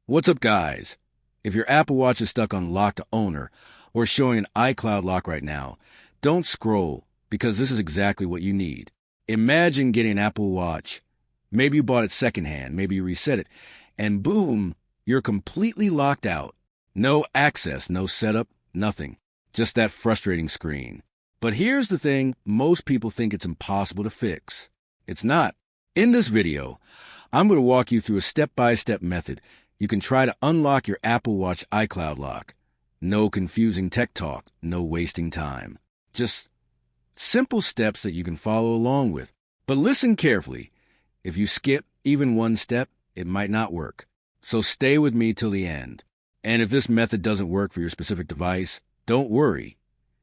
What's up, guys? If your Apple Watch is stuck on lock to owner or showing an iCloud lock right now, don't scroll, because this is exactly what you need. Imagine getting an Apple Watch. Maybe you bought it secondhand, maybe you reset it, and boom, you're completely locked out. No access, no setup, nothing. Just that frustrating screen. But here's the thing, most people think it's impossible to fix. It's not. In this video, I'm going to walk you through a step-by-step method you can try to unlock your Apple Watch iCloud lock. No confusing tech talk, no wasting time. Just simple steps that you can follow along with. But listen carefully. If you skip even one step, it might not work. So stay with me till the end. And if this method doesn't work for your specific device, don't worry.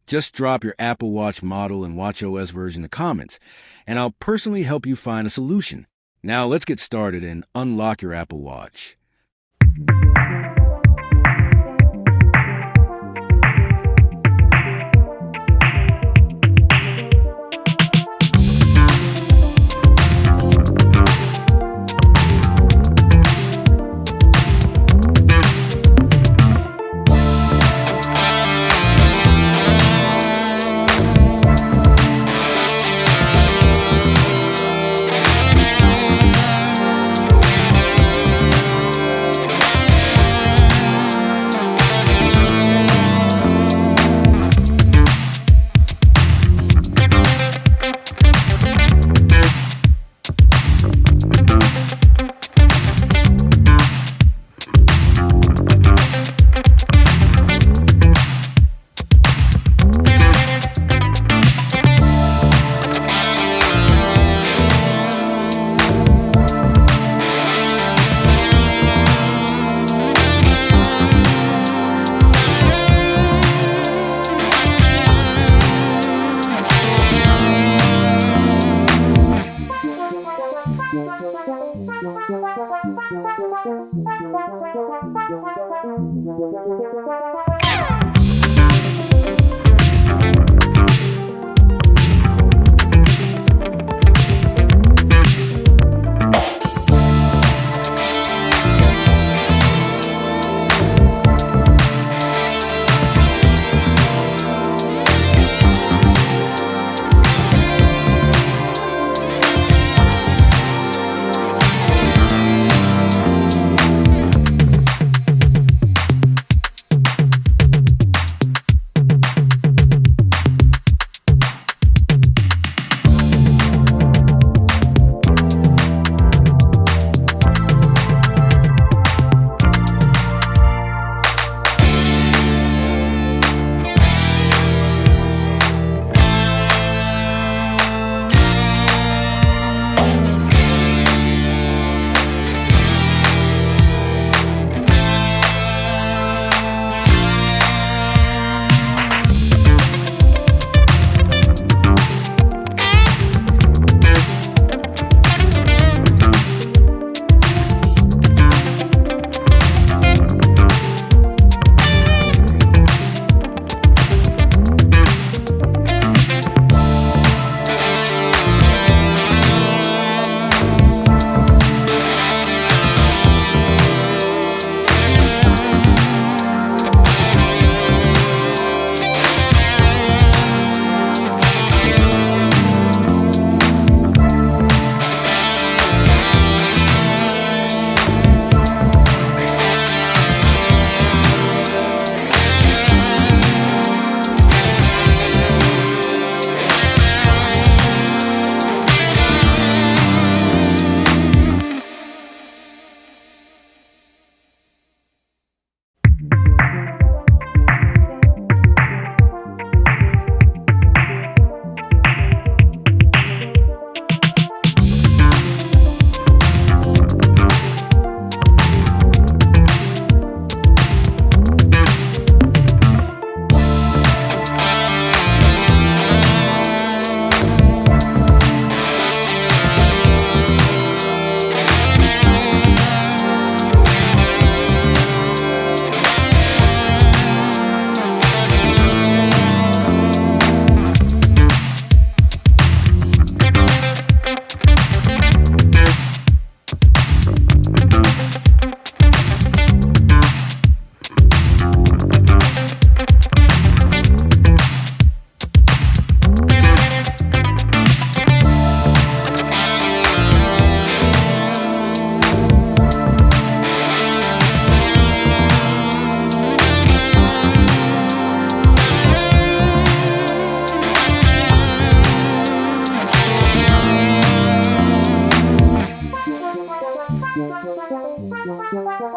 Just drop your Apple Watch model and watchOS version in the comments, and I'll personally help you find a solution. Now let's get started and unlock your Apple Watch.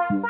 Thank